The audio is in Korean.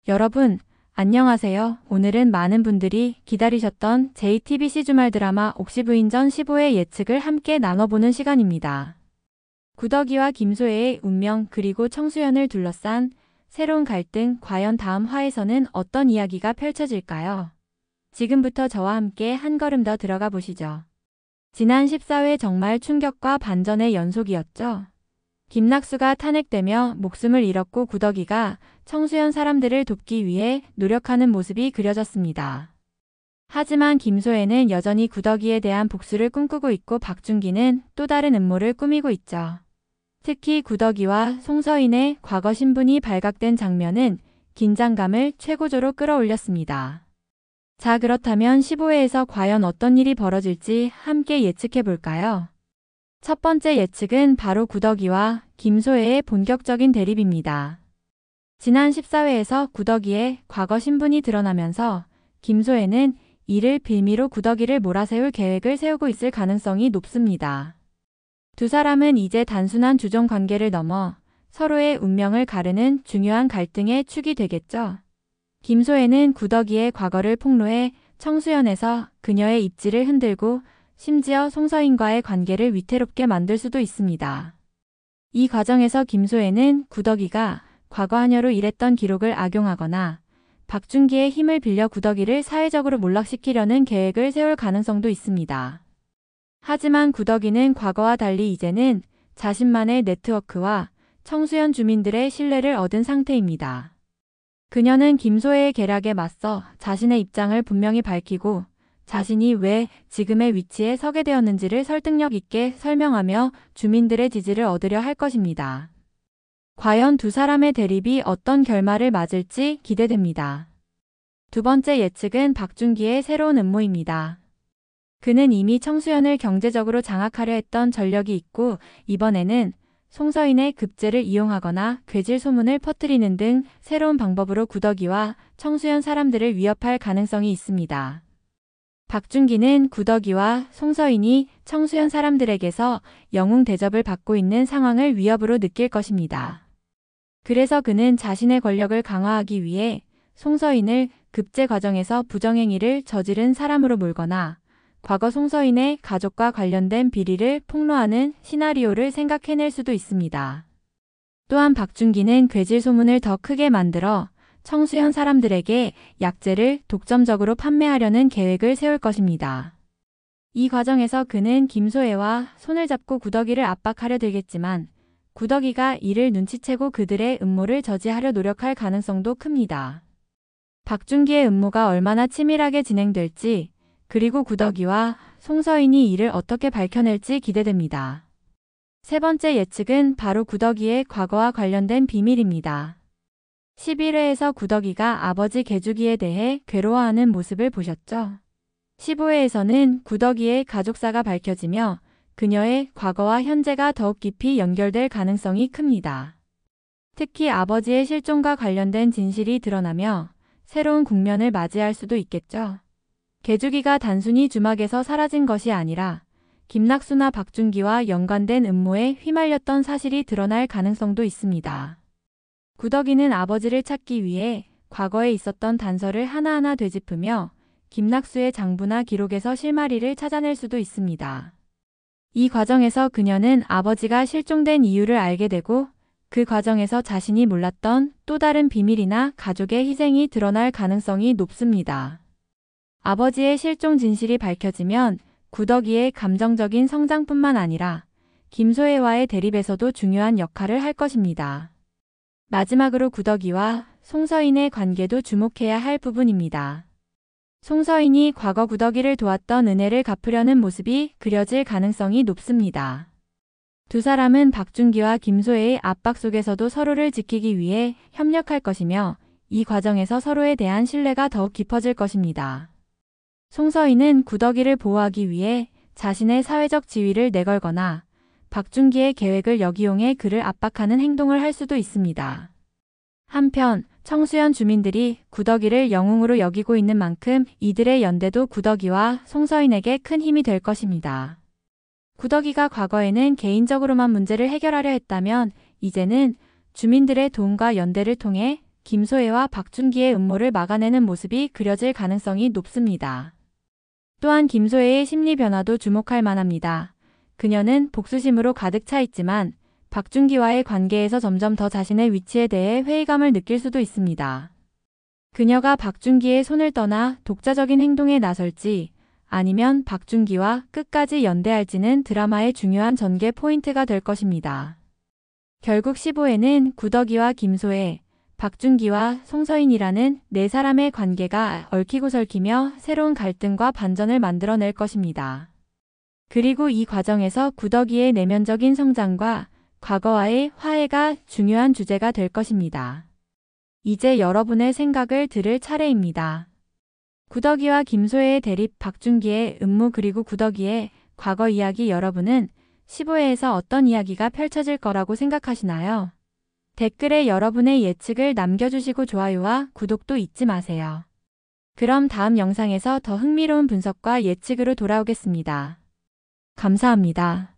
여러분, 안녕하세요. 오늘은 많은 분들이 기다리셨던 JTBC 주말 드라마 옥시부인전 15회 예측을 함께 나눠보는 시간입니다. 구덕이와 김소혜의 운명 그리고 청수연을 둘러싼 새로운 갈등, 과연 다음 화에서는 어떤 이야기가 펼쳐질까요? 지금부터 저와 함께 한 걸음 더 들어가 보시죠. 지난 14회 정말 충격과 반전의 연속이었죠. 김낙수가 탄핵되며 목숨을 잃었고 구덕이가 청수연 사람들을 돕기 위해 노력하는 모습이 그려졌습니다. 하지만 김소혜는 여전히 구덕이에 대한 복수를 꿈꾸고 있고 박준기는 또 다른 음모를 꾸미고 있죠. 특히 구덕이와 송서인의 과거 신분이 발각된 장면은 긴장감을 최고조로 끌어올렸습니다. 자, 그렇다면 15회에서 과연 어떤 일이 벌어질지 함께 예측해 볼까요? 첫 번째 예측은 바로 구덕이와 김소혜의 본격적인 대립입니다. 지난 14회에서 구덕이의 과거 신분이 드러나면서 김소혜는 이를 빌미로 구덕이를 몰아세울 계획을 세우고 있을 가능성이 높습니다. 두 사람은 이제 단순한 주종 관계를 넘어 서로의 운명을 가르는 중요한 갈등의 축이 되겠죠. 김소혜는 구덕이의 과거를 폭로해 청수연에서 그녀의 입지를 흔들고 심지어 송서인과의 관계를 위태롭게 만들 수도 있습니다. 이 과정에서 김소혜는 구덕이가 과거 하녀로 일했던 기록을 악용하거나 박준기의 힘을 빌려 구덕이를 사회적으로 몰락시키려는 계획을 세울 가능성도 있습니다. 하지만 구덕이는 과거와 달리 이제는 자신만의 네트워크와 청수연 주민들의 신뢰를 얻은 상태입니다. 그녀는 김소혜의 계략에 맞서 자신의 입장을 분명히 밝히고 자신이 왜 지금의 위치에 서게 되었는지를 설득력 있게 설명하며 주민들의 지지를 얻으려 할 것입니다. 과연 두 사람의 대립이 어떤 결말을 맞을지 기대됩니다. 두 번째 예측은 박준기의 새로운 음모입니다. 그는 이미 청수연을 경제적으로 장악하려 했던 전력이 있고 이번에는 송서인의 급제를 이용하거나 괴질 소문을 퍼뜨리는 등 새로운 방법으로 구덕이와 청수연 사람들을 위협할 가능성이 있습니다. 박준기는 구덕이와 송서인이 청수연 사람들에게서 영웅 대접을 받고 있는 상황을 위협으로 느낄 것입니다. 그래서 그는 자신의 권력을 강화하기 위해 송서인을 급제 과정에서 부정행위를 저지른 사람으로 몰거나 과거 송서인의 가족과 관련된 비리를 폭로하는 시나리오를 생각해낼 수도 있습니다. 또한 박준기는 괴질 소문을 더 크게 만들어 청수연 사람들에게 약재를 독점적으로 판매하려는 계획을 세울 것입니다. 이 과정에서 그는 김소혜와 손을 잡고 구덕이를 압박하려 들겠지만 구덕이가 이를 눈치채고 그들의 음모를 저지하려 노력할 가능성도 큽니다. 박준기의 음모가 얼마나 치밀하게 진행될지 그리고 구덕이와 송서인이 이를 어떻게 밝혀낼지 기대됩니다. 세 번째 예측은 바로 구덕이의 과거와 관련된 비밀입니다. 11회에서 구덕이가 아버지 개주기에 대해 괴로워하는 모습을 보셨죠? 15회에서는 구덕이의 가족사가 밝혀지며 그녀의 과거와 현재가 더욱 깊이 연결될 가능성이 큽니다. 특히 아버지의 실종과 관련된 진실이 드러나며 새로운 국면을 맞이할 수도 있겠죠. 개주기가 단순히 주막에서 사라진 것이 아니라 김낙수나 박준기와 연관된 음모에 휘말렸던 사실이 드러날 가능성도 있습니다. 구덕이는 아버지를 찾기 위해 과거에 있었던 단서를 하나하나 되짚으며 김낙수의 장부나 기록에서 실마리를 찾아낼 수도 있습니다. 이 과정에서 그녀는 아버지가 실종된 이유를 알게 되고 그 과정에서 자신이 몰랐던 또 다른 비밀이나 가족의 희생이 드러날 가능성이 높습니다. 아버지의 실종 진실이 밝혀지면 구덕이의 감정적인 성장뿐만 아니라 김소혜와의 대립에서도 중요한 역할을 할 것입니다. 마지막으로 구덕이와 송서인의 관계도 주목해야 할 부분입니다. 송서인이 과거 구덕이를 도왔던 은혜를 갚으려는 모습이 그려질 가능성이 높습니다. 두 사람은 박준기와 김소혜의 압박 속에서도 서로를 지키기 위해 협력할 것이며 이 과정에서 서로에 대한 신뢰가 더욱 깊어질 것입니다. 송서인은 구덕이를 보호하기 위해 자신의 사회적 지위를 내걸거나 박준기의 계획을 역이용해 그를 압박하는 행동을 할 수도 있습니다. 한편 청수연 주민들이 구덕이를 영웅으로 여기고 있는 만큼 이들의 연대도 구덕이와 송서인에게 큰 힘이 될 것입니다. 구덕이가 과거에는 개인적으로만 문제를 해결하려 했다면 이제는 주민들의 도움과 연대를 통해 김소혜와 박준기의 음모를 막아내는 모습이 그려질 가능성이 높습니다. 또한 김소혜의 심리 변화도 주목할 만합니다. 그녀는 복수심으로 가득 차 있지만 박준기와의 관계에서 점점 더 자신의 위치에 대해 회의감을 느낄 수도 있습니다. 그녀가 박준기의 손을 떠나 독자적인 행동에 나설지 아니면 박준기와 끝까지 연대할지는 드라마의 중요한 전개 포인트가 될 것입니다. 결국 15회는 구덕이와 김소혜, 박준기와 송서인이라는 네 사람의 관계가 얽히고 설키며 새로운 갈등과 반전을 만들어낼 것입니다. 그리고 이 과정에서 구덕이의 내면적인 성장과 과거와의 화해가 중요한 주제가 될 것입니다. 이제 여러분의 생각을 들을 차례입니다. 구덕이와 김소혜의 대립, 박준기의 음모 그리고 구덕이의 과거 이야기, 여러분은 15회에서 어떤 이야기가 펼쳐질 거라고 생각하시나요? 댓글에 여러분의 예측을 남겨주시고 좋아요와 구독도 잊지 마세요. 그럼 다음 영상에서 더 흥미로운 분석과 예측으로 돌아오겠습니다. 감사합니다.